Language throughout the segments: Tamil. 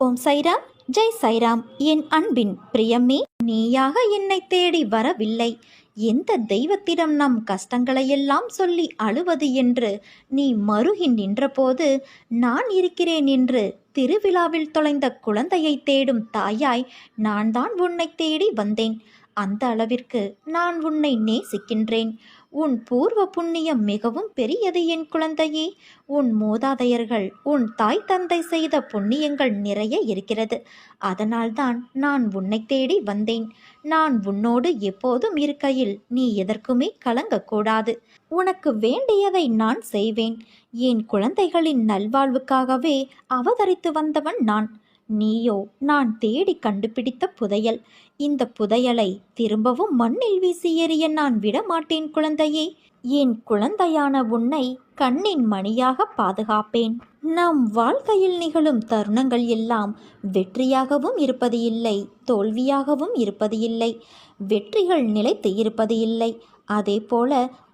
ஓம் சைராம், ஜெய் சைராம். என் அன்பின் பிரியமே, நீயாக என்னை தேடி வரவில்லை. எந்த தெய்வத்திடம் நம் கஷ்டங்களையெல்லாம் சொல்லி அழுவது என்று நீ மருகி நின்றபோது, நான் இருக்கிறேன் என்று திருவிழாவில் தொலைந்த குழந்தையை தேடும் தாயாய் நான் தான் உன்னை தேடி வந்தேன். அந்த அளவிற்கு நான் உன்னை நேசிக்கின்றேன். உன் பூர்வ புண்ணியம் மிகவும் பெரியது என் குழந்தையே. உன் மூதாதையர்கள், உன் தாய் தந்தை செய்த புண்ணியங்கள் நிறைய இருக்கிறது. அதனால்தான் நான் உன்னை தேடி வந்தேன். நான் உன்னோடு எப்போதும் இருக்கையில் நீ எதற்குமே கலங்கக்கூடாது. உனக்கு வேண்டியதை நான் செய்வேன். என் குழந்தைகளின் நல்வாழ்வுக்காகவே அவதரித்து வந்தவன் நான். நீயோ நான் தேடி கண்டுபிடித்த புதையல். இந்த புதையலை திரும்பவும் மண்ணில் வீசி எறிய நான் விடமாட்டேன் குழந்தையே. என் குழந்தையான உன்னை கண்ணின் மணியாக பாதுகாப்பேன். நம் வாழ்க்கையில் நிகழும் தருணங்கள் எல்லாம் வெற்றியாகவும் இருப்பது இல்லை, தோல்வியாகவும் இருப்பது இல்லை. வெற்றிகள் நிலைத்து இருப்பது இல்லை, அதே போல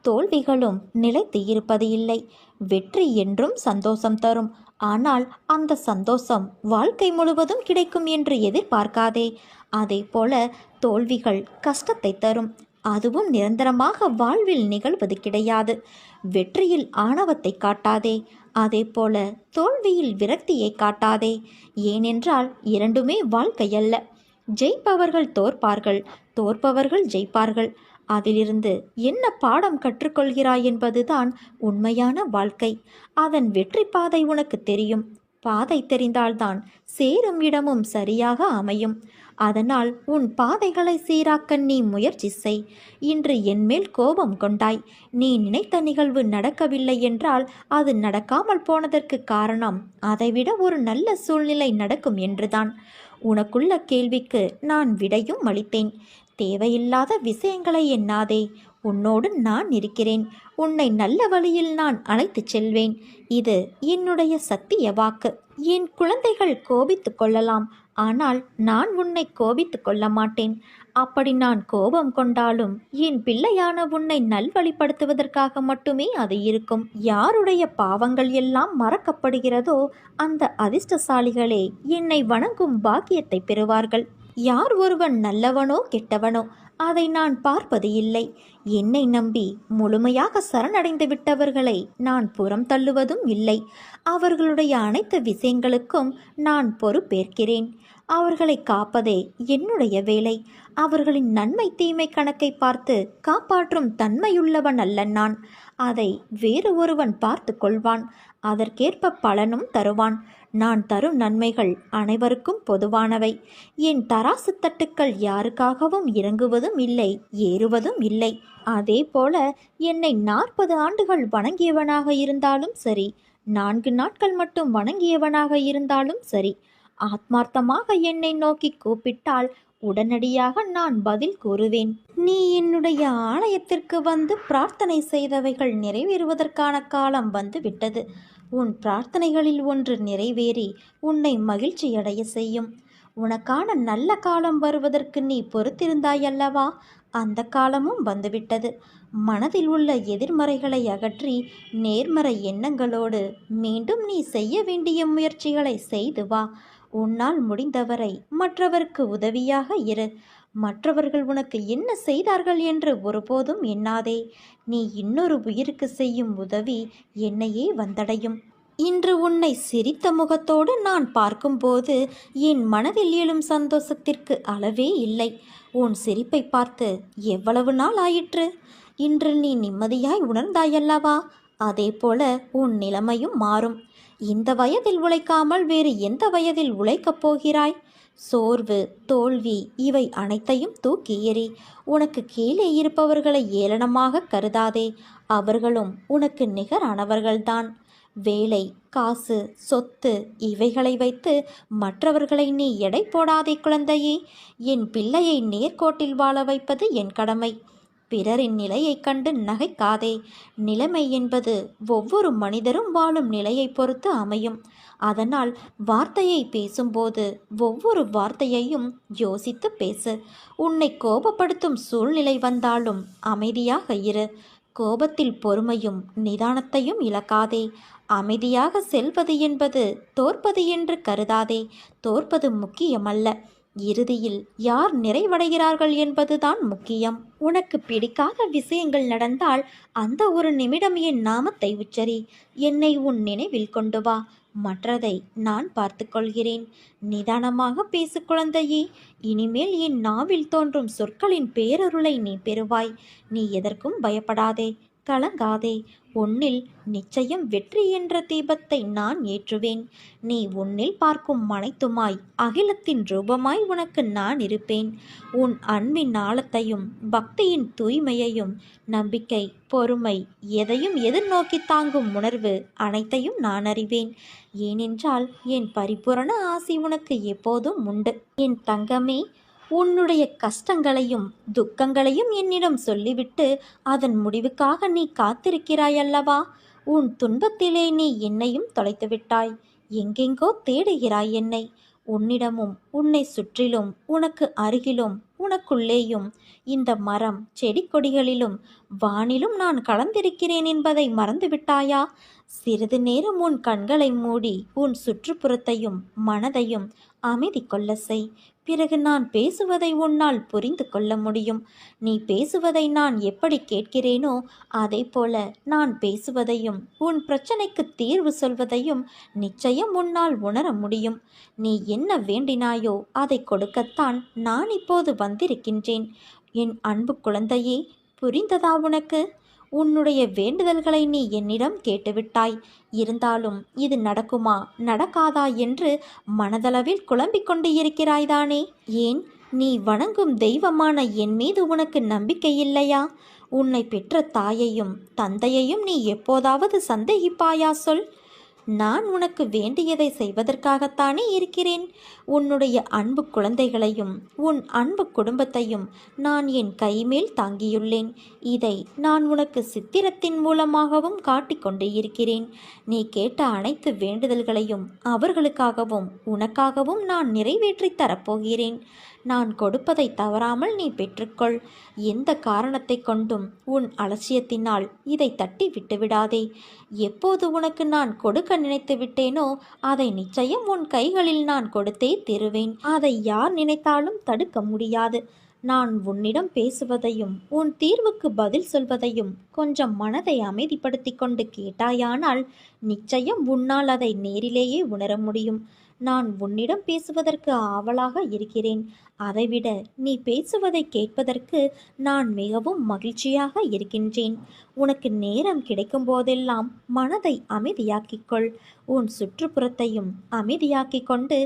தோல்விகளும் நிலைத்து இருப்பது இல்லை. வெற்றி என்றும் சந்தோஷம் தரும். ஆனால் அந்த சந்தோஷம் வாழ்க்கை முழுவதும் கிடைக்கும் என்று எதிர்பார்க்காதே. அதே போல தோல்விகள் கஷ்டத்தை தரும். அதுவும் நிரந்தரமாக வாழ்வில் நிகழ்வது கிடையாது. வெற்றியில் ஆணவத்தை காட்டாதே, அதே போல தோல்வியில் விரக்தியை காட்டாதே. ஏனென்றால் இரண்டுமே வாழ்க்கையல்ல. ஜெயிப்பவர்கள் தோற்பார்கள், தோற்பவர்கள் ஜெயிப்பார்கள். அதிலிருந்து என்ன பாடம் கற்றுக்கொள்கிறாய் என்பதுதான் உண்மையான வாழ்க்கை. அதன் வெற்றி பாதை உனக்கு தெரியும். பாதை தெரிந்தால்தான் சேரும் இடமும் சரியாக அமையும். அதனால் உன் பாதைகளை சீராக்க நீ முயற்சி செய். இன்று என்மேல் கோபம் கொண்டாய். நீ நினைத்த நிகழ்வு நடக்கவில்லை என்றால் அது நடக்காமல் போனதற்கு காரணம் அதைவிட ஒரு நல்ல சூழ்நிலை நடக்கும் என்றுதான். உனக்குள்ள கேள்விக்கு நான் விடையும் அளித்தேன். தேவையில்லாத விஷயங்களை எண்ணாதே. உன்னோடு நான் இருக்கிறேன். உன்னை நல்ல வழியில் நான் அழைத்துச் செல்வேன். இது என்னுடைய சத்திய வாக்கு. என் குழந்தைகள் கோபித்து கொள்ளலாம், ஆனால் நான் உன்னை கோபித்து கொள்ள மாட்டேன். அப்படி நான் கோபம் கொண்டாலும் என் பிள்ளையான உன்னை நல்வழிப்படுத்துவதற்காக மட்டுமே அது இருக்கும். யாருடைய பாவங்கள் எல்லாம் மறக்கப்படுகிறதோ அந்த அதிர்ஷ்டசாலிகளே என்னை வணங்கும் பாக்கியத்தை பெறுவார்கள். யார் ஒருவன் நல்லவனோ கெட்டவனோ அதை நான் பார்ப்பது இல்லை. என்னை நம்பி முழுமையாக சரணடைந்து விட்டவர்களை நான் புறம் தள்ளுவதும் இல்லை. அவர்களுடைய அனைத்து விஷயங்களுக்கும் நான் பொறுப்பேற்கிறேன். அவர்களை காப்பதே என்னுடைய வேலை. அவர்களின் நன்மை தீமை கணக்கை பார்த்து காப்பாற்றும் தன்மையுள்ளவன் அல்ல நான். அதை வேறு ஒருவன் பார்த்து கொள்வான். அதற்கேற்ப பலனும் தருவான். நான் தரும் நன்மைகள் அனைவருக்கும் பொதுவானவை. என் தராசு தட்டுக்கள் யாருக்காகவும் இறங்குவதும் இல்லை, ஏறுவதும் இல்லை. அதே போல என்னை 40 ஆண்டுகள் வணங்கியவனாக இருந்தாலும் சரி, 4 நாட்கள் மட்டும் வணங்கியவனாக இருந்தாலும் சரி, ஆத்மார்த்தமாக என்னை நோக்கி கூப்பிட்டால் உடனடியாக நான் பதில் கூறுவேன். நீ என்னுடைய ஆலயத்திற்கு வந்து பிரார்த்தனை செய்தவைகள் நிறைவேறுவதற்கான காலம் வந்து விட்டது. உன் பிரார்த்தனைகளில் ஒன்று நிறைவேறி உன்னை மகிழ்ச்சியடைய செய்யும். உனக்கான நல்ல காலம் வருவதற்கு நீ பொறுத்திருந்தாயல்லவா? அந்த காலமும் வந்துவிட்டது. மனதில் உள்ள எதிர்மறைகளை அகற்றி நேர்மறை எண்ணங்களோடு மீண்டும் நீ செய்ய வேண்டிய முயற்சிகளை செய்து வா. உன்னால் முடிந்தவரை மற்றவருக்கு உதவியாக இரு. மற்றவர்கள் உனக்கு என்ன செய்தார்கள் என்று ஒருபோதும் எண்ணாதே. நீ இன்னொரு உயிருக்கு செய்யும் உதவி என்னையே வந்தடையும். இன்று உன்னை சிரித்த முகத்தோடு நான் பார்க்கும்போது என் மனதில் எழும் சந்தோஷத்திற்கு அளவே இல்லை. உன் சிரிப்பை பார்த்து எவ்வளவு நாள் ஆயிற்று? இன்று நீ நிம்மதியாய் உணர்ந்தாயல்லவா? அதே போல உன் நிலைமையும் மாறும். இந்த வயதில் உழைக்காமல் வேறு எந்த வயதில் உழைக்கப் போகிறாய்? சோர்வு, தோல்வி இவை அனைத்தையும் தூக்கி எறி. உனக்கு கீழே இருப்பவர்களை ஏளனமாக கருதாதே. அவர்களும் உனக்கு நிகரானவர்கள்தான். வேலை, காசு, சொத்து இவைகளை வைத்து மற்றவர்களை நீ எடை போடாதே குழந்தையே. என் பிள்ளையை நேர்கோட்டில் வாழ வைப்பது என் கடமை. பிறரின் நிலையை கண்டு நகைக்காதே. நிலைமை என்பது ஒவ்வொரு மனிதரும் வாழும் நிலையை பொறுத்து அமையும். அதனால் வார்த்தையை பேசும்போது ஒவ்வொரு வார்த்தையையும் யோசித்து பேசு. உன்னை கோபப்படுத்தும் சூழ்நிலை வந்தாலும் அமைதியாக இரு. கோபத்தில் பொறுமையும் நிதானத்தையும் இழக்காதே. அமைதியாக செல்வது என்பது தோற்பது என்று கருதாதே. தோற்பது முக்கியமல்ல, இறுதியில் யார் நிறைவடைகிறார்கள் என்பதுதான் முக்கியம். உனக்கு பிடிக்காத விஷயங்கள் நடந்தால் அந்த ஒரு நிமிடம் என் நாமத்தை உச்சரி. என்னை உன் நினைவில் கொண்டு வா. மற்றதை நான் பார்த்து கொள்கிறேன். நிதானமாக பேசு குழந்தையே. இனிமேல் என் நாவில் தோன்றும் சொற்களின் பேரருளை நீ பெறுவாய். நீ எதற்கும் பயப்படாதே, கலங்காதே. உன்னில் நிச்சயம் வெற்றி என்ற தீபத்தை நான் ஏற்றுவேன். நீ உன்னில் பார்க்கும் அனைத்துமாய் அகிலத்தின் ரூபமாய் உனக்கு நான் இருப்பேன். உன் அன்பின் ஆழத்தையும் பக்தியின் தூய்மையையும் நம்பிக்கை, பொறுமை, எதையும் எதிர்நோக்கி தாங்கும் உணர்வு அனைத்தையும் நான் அறிவேன். ஏனென்றால் என் பரிபூரண ஆசி உனக்கு எப்போதும் உண்டு. என் தங்கமே, உன்னுடைய கஷ்டங்களையும் துக்கங்களையும் என்னிடம் சொல்லிவிட்டு அதன் முடிவுக்காக நீ காத்திருக்கிறாய் அல்லவா? உன் துன்பத்திலே நீ என்னையும் தொலைத்து விட்டாய். எங்கெங்கோ தேடுகிறாய் என்னை. உன்னிடமும் உன்னை சுற்றிலும் உனக்கு அருகிலும் உனக்குள்ளேயும் இந்த மரம் செடி கொடிகளிலும் வானிலும் நான் கலந்திருக்கிறேன் என்பதை மறந்துவிட்டாயா? சிறிது நேரம் உன் கண்களை மூடி உன் சுற்றுப்புறத்தையும் மனதையும் அமைதி கொள்ள செய். பிறகு நான் பேசுவதை உன்னால் புரிந்து கொள்ள முடியும். நீ பேசுவதை நான் எப்படி கேட்கிறேனோ அதே போல நான் பேசுவதையும் உன் பிரச்சனைக்கு தீர்வு சொல்வதையும் நிச்சயம் உன்னால் உணர முடியும். நீ என்ன வேண்டினாயோ அதை கொடுக்கத்தான் நான் இப்போது வந்திருக்கின்றேன். என் அன்பு குழந்தையே, புரிந்ததா உனக்கு? உன்னுடைய வேண்டுதல்களை நீ என்னிடம் கேட்டுவிட்டாய். இருந்தாலும் இது நடக்குமா நடக்காதா என்று மனதளவில் குழம்பிக் கொண்டு இருக்கிறாய்தானே? ஏன், நீ வணங்கும் தெய்வமான என் மீது உனக்கு நம்பிக்கை இல்லையா? உன்னை பெற்ற தாயையும் தந்தையையும் நீ எப்போதாவது சந்தேகிப்பாயா சொல்? நான் உனக்கு வேண்டியதை செய்வதற்காகத்தானே இருக்கிறேன். உன்னுடைய அன்பு குழந்தைகளையும் உன் அன்பு குடும்பத்தையும் நான் என் கைமேல் தாங்கியுள்ளேன். இதை நான் உனக்கு சித்திரத்தின் மூலமாகவும் காட்டிக்கொண்டு இருக்கிறேன். நீ கேட்ட அனைத்து வேண்டுதல்களையும் அவர்களுக்காகவும் உனக்காகவும் நான் நிறைவேற்றி தரப்போகிறேன். நான் கொடுப்பதை தவறாமல் நீ பெற்றுக்கொள். எந்த காரணத்தை கொண்டும் உன் அலட்சியத்தினால் இதை தட்டி விட்டுவிடாதே. எப்போது உனக்கு நான் கொடுக்க நினைத்து விட்டேனோ அதை நிச்சயம் உன் கைகளில் நான் கொடுத்தே தருவேன். அதை யார் நினைத்தாலும் தடுக்க முடியாது. நான் உன்னிடம் பேசுவதையும் உன் தீர்வுக்கு பதில் சொல்வதையும் கொஞ்சம் மனதை அமைதிப்படுத்தி கொண்டு கேட்டாயானால் நிச்சயம் உன்னால் அதை நேரிலேயே உணர முடியும். நான் உன்னிடம் பேசுவதற்கு ஆவலாக இருக்கிறேன். அதைவிட நீ பேசுவதை கேட்பதற்கு நான் மிகவும் மகிழ்ச்சியாக இருக்கின்றேன். உனக்கு நேரம் கிடைக்கும் போதெல்லாம் மனதை அமைதியாக்கிக்கொள். உன் சுற்றுப்புறத்தையும் அமைதியாக்கி கொண்டு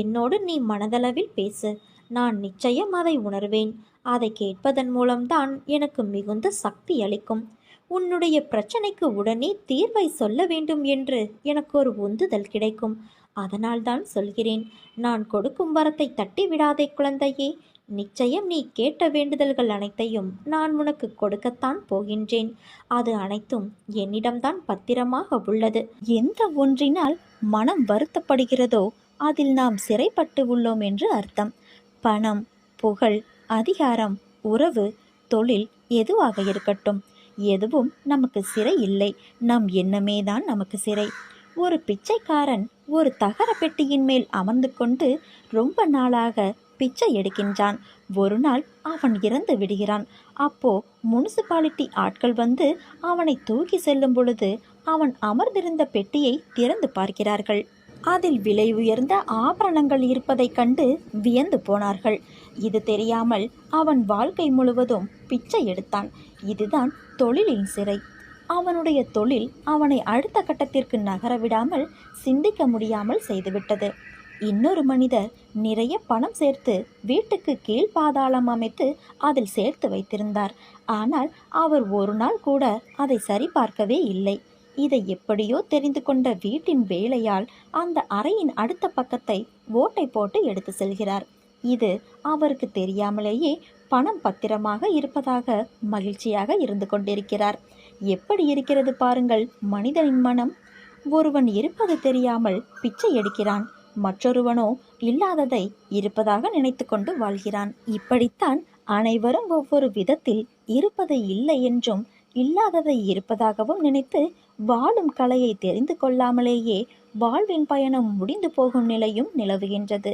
என்னோடு நீ மனதளவில் பேசு. நான் நிச்சயம் அதை உணர்வேன். அதை கேட்பதன் மூலம்தான் எனக்கு மிகுந்த சக்தி அளிக்கும். உன்னுடைய பிரச்சனைக்கு உடனே தீர்வை சொல்ல வேண்டும் என்று எனக்கு ஒரு உந்துதல் கிடைக்கும். அதனால்தான் சொல்கிறேன். நான் கொடுக்கும் வரத்தை தட்டி விடாதே குழந்தையே. நிச்சயம் நீ கேட்ட வேண்டுதல்கள் அனைத்தையும் நான் உனக்கு கொடுக்கத்தான் போகின்றேன். அது அனைத்தும் என்னிடம்தான் பத்திரமாக உள்ளது. எந்த ஒன்றினால் மனம் வருத்தப்படுகிறதோ அதில் நாம் சிறைப்பட்டு உள்ளோம் என்று அர்த்தம். பணம், புகழ், அதிகாரம், உறவு, தொழில் எதுவாக இருக்கட்டும், எதுவும் நமக்கு சிறை இல்லை. நம் எண்ணமே தான் நமக்கு சிறை. ஒரு பிச்சைக்காரன் ஒரு தகர பெட்டியின் மேல் அமர்ந்து கொண்டு ரொம்ப நாளாக பிச்சை எடுக்கின்றான். ஒரு நாள் அவன் இறந்து விடுகிறான். அப்போ முனிசிபாலிட்டி ஆட்கள் வந்து அவனை தூக்கி செல்லும் பொழுது அவன் அமர்ந்திருந்த பெட்டியை திறந்து பார்க்கிறார்கள். அதில் விலை உயர்ந்த ஆபரணங்கள் இருப்பதைக் கண்டு வியந்து போனார்கள். இது தெரியாமல் அவன் வாழ்க்கை முழுவதும் பிச்சை எடுத்தான். இதுதான் தொழிலின் சிறை. அவனுடைய தொழில் அவனை அடுத்த கட்டத்திற்கு நகர விடாமல் சிந்திக்க முடியாமல் செய்துவிட்டது. இன்னொரு மனிதர் நிறைய பணம் சேர்த்து வீட்டுக்கு கீழ் பாதாளம் அமைத்து அதில் சேர்த்து வைத்திருந்தார். ஆனால் அவர் ஒரு நாள் கூட அதை சரிபார்க்கவே இல்லை. இதை எப்படியோ தெரிந்து கொண்ட வீட்டின் வேலையால் அந்த அறையின் அடுத்த பக்கத்தை ஓட்டை போட்டு எடுத்து செல்கிறார். இது அவருக்கு தெரியாமலேயே பணம் பத்திரமாக இருப்பதாக மகிழ்ச்சியாக இருந்து கொண்டிருக்கிறார். எப்படி இருக்கிறது பாருங்கள் மனிதனின் மனம். ஒருவன் இருப்பது தெரியாமல் பிச்சை எடுக்கிறான். மற்றொருவனோ இல்லாததை இருப்பதாக நினைத்து கொண்டு வாழ்கிறான். இப்படித்தான் அனைவரும் ஒவ்வொரு விதத்தில் இருப்பது இல்லை என்றும் இல்லாததை இருப்பதாகவும் நினைத்து வாழும் கலையை தெரிந்து கொள்ளாமலேயே வாழ்வின் பயணம் முடிந்து போகும் நிலையும் நிலவுகின்றது.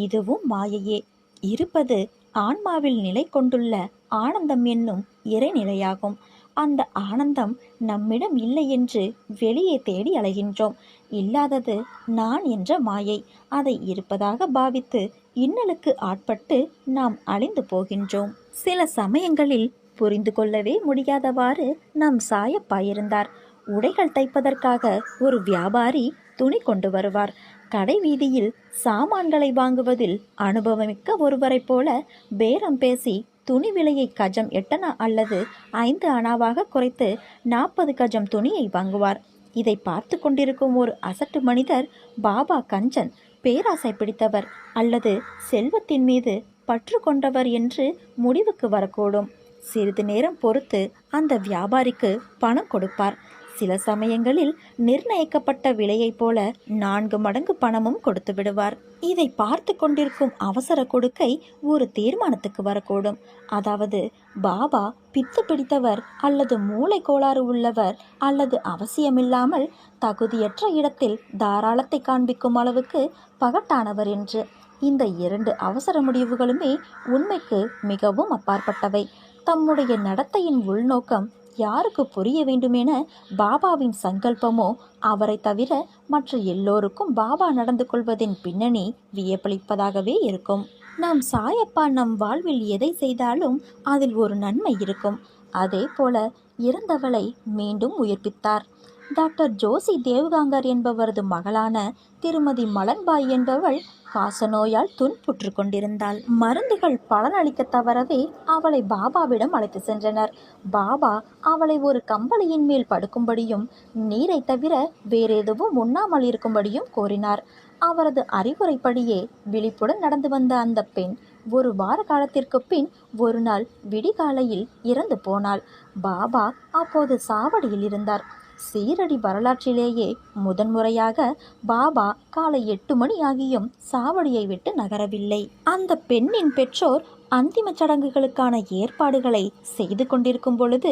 இதுவும் மாயையே. இருப்பது ஆன்மாவில் நிலை கொண்டுள்ள ஆனந்தம் என்னும் இறைநிலையாகும். அந்த ஆனந்தம் நம்மிடம் இல்லை என்று வெளியே தேடி அலைகின்றோம். இல்லாதது நான் என்ற மாயை. அதை இருப்பதாக பாவித்து இன்னலுக்கு ஆட்பட்டு நாம் அழிந்து போகின்றோம். சில சமயங்களில் புரிந்து கொள்ளவே முடியாதவாறு நம் சாயப்பாயிருந்தார். உடைகள் தைப்பதற்காக ஒரு வியாபாரி துணி கொண்டு வருவார். கடை வீதியில் சாமான்களை வாங்குவதில் அனுபவமிக்க ஒருவரைப் போல பேரம் பேசி துணி விலையை கஜம் 8 அணா அல்லது 5 அணாவாக குறைத்து 40 கஜம் துணியை வாங்குவார். இதை பார்த்து கொண்டிருக்கும் ஒரு அசட்டு மனிதர் பாபா கஞ்சன், பேராசை பிடித்தவர் அல்லது செல்வத்தின் மீது பற்று கொண்டவர் என்று முடிவுக்கு வரக்கூடும். சிறிது நேரம் பொறுத்து அந்த வியாபாரிக்கு பணம் கொடுப்பார். சில சமயங்களில் நிர்ணயிக்கப்பட்ட விலையைப் போல 4 மடங்கு பணமும் கொடுத்து விடுவார். இதை பார்த்து கொண்டிருக்கும் அவசர கொடுக்கை ஒரு தீர்மானத்துக்கு வரக்கூடும். அதாவது பாபா பித்து பிடித்தவர் அல்லது மூளை கோளாறு உள்ளவர் அல்லது அவசியமில்லாமல் தகுதியற்ற இடத்தில் தாராளத்தை காண்பிக்கும் அளவுக்கு பகட்டானவர் என்று. இந்த 2 அவசர முடிவுகளுமே உண்மைக்கு மிகவும் அப்பாற்பட்டவை. தம்முடைய நடத்தையின் உள்நோக்கம் யாருக்கு புரிய வேண்டுமென பாபாவின் சங்கல்பமோ அவரை தவிர மற்ற எல்லோருக்கும் பாபா நடந்து கொள்வதின் பின்னணி வியப்பளிப்பதாகவே இருக்கும். நாம் சாயப்பா நம் வாழ்வில் எதை செய்தாலும் அதில் ஒரு நன்மை இருக்கும். அதே போல இறந்தவளை மீண்டும் உயிர்ப்பித்தார். டாக்டர் ஜோசி தேவ்காங்கர் என்பவரது மகளான திருமதி மலன்பாய் என்பவள் காசநோயால் துன்புற்று கொண்டிருந்தாள். மருந்துகள் பலனளிக்க தவறவே அவளை பாபாவிடம் அழைத்து சென்றனர். பாபா அவளை ஒரு கம்பளியின் மேல் படுக்கும்படியும் நீரை தவிர வேறெதுவும் உண்ணாமல் இருக்கும்படியும் கோரினார். அவரது அறிவுரைப்படியே விழிப்புடன் நடந்து வந்த அந்த பெண் ஒரு வார காலத்திற்கு பின் ஒரு நாள் விடிகாலையில் இறந்து போனாள். பாபா அப்போது சாவடியில் இருந்தார். சீரடி வரலாற்றிலேயே முதன்முறையாக பாபா காலை 8 மணி ஆகியும் சாவடியை விட்டு நகரவில்லை. அந்த பெண்ணின் பெற்றோர் அந்திம சடங்குகளுக்கான ஏற்பாடுகளை செய்து கொண்டிருக்கும் பொழுது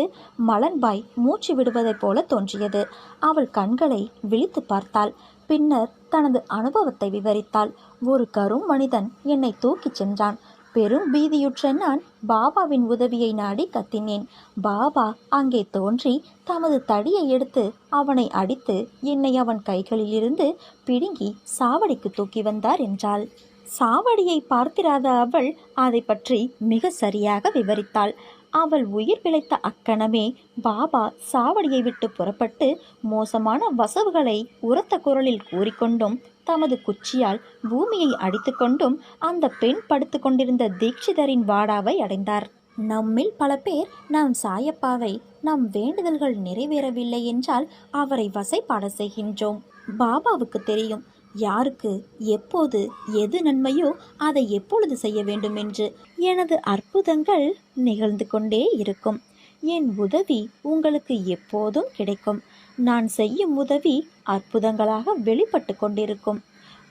மலன்பாய் மூச்சு விடுவதைப் போல தோன்றியது. அவள் கண்களை விழித்து பார்த்தாள். பின்னர் தனது அனுபவத்தை விவரித்தாள். ஒரு கரும் மனிதன் என்னை தூக்கிச் சென்றான். பெரும் பீதியுற்ற நான் பாபாவின் உதவியை நாடி கத்தினேன். பாபா அங்கே தோன்றி தமது தடியை எடுத்து அவனை அடித்து என்னை அவன் கைகளிலிருந்து பிடுங்கி சாவடிக்கு தூக்கி வந்தார் என்றாள். சாவடியை பார்த்திராத அவள் அதை பற்றி மிக சரியாக விவரித்தாள். அவள் உயிர் பிழைத்த அக்கணமே பாபா சாவடியை விட்டு புறப்பட்டு மோசமான வசவுகளை உரத்த குரலில் கூறிக்கொண்டும் தமது குச்சியால் பூமியை அடித்து கொண்டும் அந்த பெண் படுத்து கொண்டிருந்த தீட்சிதரின் வாடாவை அடைந்தார். நம்மில் பல பேர் நாம் சாயப்பாவை நம் வேண்டுதல்கள் நிறைவேறவில்லை என்றால் அவரை வசைபாட செய்கின்றோம். பாபாவுக்கு தெரியும் யாருக்கு எப்போது எது நன்மையோ அதை எப்பொழுது செய்ய வேண்டும் என்று. எனது அற்புதங்கள் நிகழ்ந்து கொண்டே இருக்கும். என் உதவி உங்களுக்கு எப்போதும் கிடைக்கும். நான் செய்யும் உதவி அற்புதங்களாக வெளிப்பட்டு கொண்டிருக்கும்.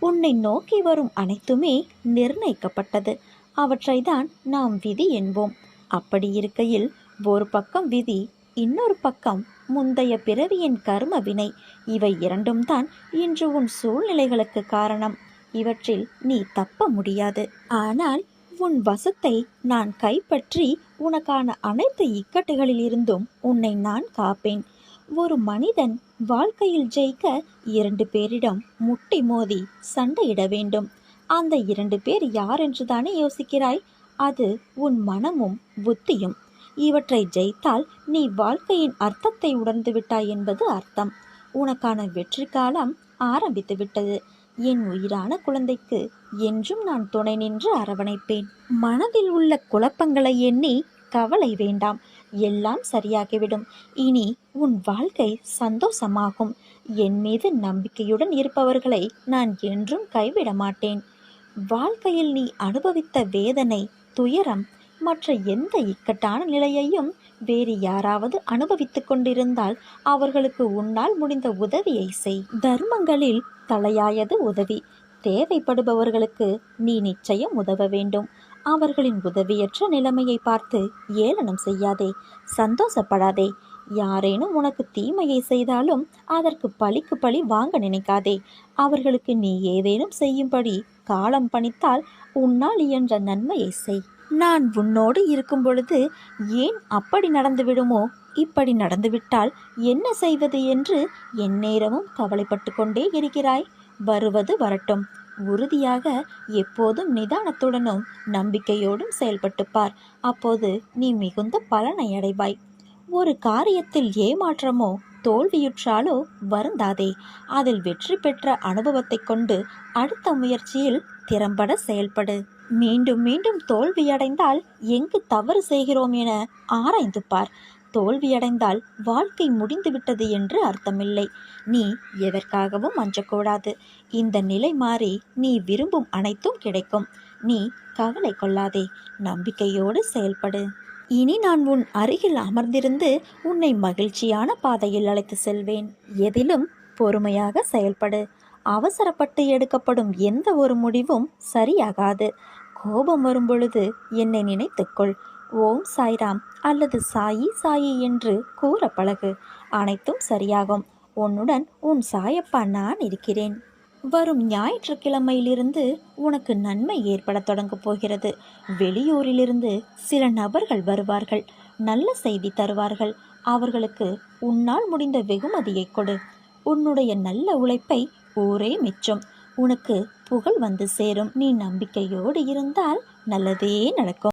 உன்னை நோக்கி வரும் அனைத்துமே நிர்ணயிக்கப்பட்டது. அவற்றைதான் நாம் விதி என்போம். அப்படி இருக்கையில் ஒரு பக்கம் விதி, இன்னொரு பக்கம் முந்தைய பிறவியின் கர்ம வினை. இவை இரண்டும் தான் இன்று உன் சூழ்நிலைகளுக்கு காரணம். இவற்றில் நீ தப்ப முடியாது. ஆனால் உன் வசத்தை நான் கைப்பற்றி உனக்கான அனைத்து இக்கட்டுகளிலிருந்தும் உன்னை நான் காப்பேன். ஒரு மனிதன் வாழ்க்கையில் ஜெயிக்க 2 பேரிடம் முட்டி மோதி சண்டையிட வேண்டும். அந்த 2 பேர் யார் என்று தானே யோசிக்கிறாய்? அது உன் மனமும் புத்தியும். இவற்றை ஜெயித்தால் நீ வாழ்க்கையின் அர்த்தத்தை உணர்ந்து விட்டாய் என்பது அர்த்தம். உனக்கான வெற்றி காலம் ஆரம்பித்து விட்டது. என் உயிரான குழந்தைக்கு என்றும் நான் துணை நின்று அரவணைப்பேன். மனதில் உள்ள குழப்பங்களை எண்ணி கவலை வேண்டாம். எல்லாம் சரியாகிவிடும். இனி உன் வாழ்க்கை சந்தோஷமாகும். என் மீது நம்பிக்கையுடன் இருப்பவர்களை நான் என்றும் கைவிட மாட்டேன். வாழ்க்கையில் நீ அனுபவித்த வேதனை, துயரம், மற்ற எந்த இக்கட்டான நிலையையும் வேறு யாராவது அனுபவித்து கொண்டிருந்தால் அவர்களுக்கு உன்னால் முடிந்த உதவியை செய். தர்மங்களில் தலையாயது உதவி. தேவைப்படுபவர்களுக்கு நீ நிச்சயம் உதவ வேண்டும். அவர்களின் உதவியற்ற நிலைமையை பார்த்து ஏளனம் செய்யாதே, சந்தோஷப்படாதே. யாரேனும் உனக்கு தீமையை செய்தாலும் அதற்கு பழிக்கு பழி வாங்க நினைக்காதே. அவர்களுக்கு நீ ஏதேனும் செய்யும்படி காலம் பணித்தால் உன்னால் இயன்ற நன்மையை செய். நான் உன்னோடு இருக்கும் பொழுது ஏன் அப்படி நடந்துவிடுமோ, இப்படி நடந்துவிட்டால் என்ன செய்வது என்று எந்நேரமும் கவலைப்பட்டு கொண்டே இருக்கிறாய். வருவது வரட்டும். உறுதியாக எப்போதும் நிதானத்துடனும் நம்பிக்கையோடும் செயல்பட்டு பார். அப்போது நீ மிகுந்த பலனை அடைவாய். ஒரு காரியத்தில் ஏமாற்றமோ தோல்வியுற்றாலோ வருந்தாதே. அதில் வெற்றி பெற்ற அனுபவத்தை கொண்டு அடுத்த முயற்சியில் திறம்பட செயல்படு. மீண்டும் மீண்டும் தோல்வியடைந்தால் எங்கு தவறு செய்கிறோம் என ஆராய்ந்து பார். தோல்வியடைந்தால் வாழ்க்கை முடிந்துவிட்டது என்று அர்த்தமில்லை. நீ எதற்காகவும் அஞ்சக்கூடாது. இந்த நிலை மாறி நீ விரும்பும் அனைத்தும் கிடைக்கும். நீ கவலை கொள்ளாதே. நம்பிக்கையோடு செயல்படு. இனி நான் உன் அருகில் அமர்ந்திருந்து உன்னை மகிழ்ச்சியான பாதையில் அழைத்து செல்வேன். எதிலும் பொறுமையாக செயல்படு. அவசரப்பட்டு எடுக்கப்படும் எந்த ஒரு முடிவும் சரியாகாது. கோபம் வரும்பொழுது என்னை நினைத்துக்கொள். ஓம் சாய்ராம் அல்லது சாயி சாயி என்று கூற பழகு. அனைத்தும் சரியாகும். உன்னுடன் உன் சாயப்பா நான் இருக்கிறேன். வரும் ஞாயிற்றுக்கிழமையிலிருந்து உனக்கு நன்மை ஏற்பட தொடங்கப் போகிறது. வெளியூரிலிருந்து சில நபர்கள் வருவார்கள். நல்ல செய்தி தருவார்கள். அவர்களுக்கு உன்னால் முடிந்த வெகுமதியை கொடு. உன்னுடைய நல்ல உழைப்பை ஊரே மெச்சும். உனக்கு புகழ் வந்து சேரும். நீ நம்பிக்கையோடு இருந்தால் நல்லதே நடக்கும்.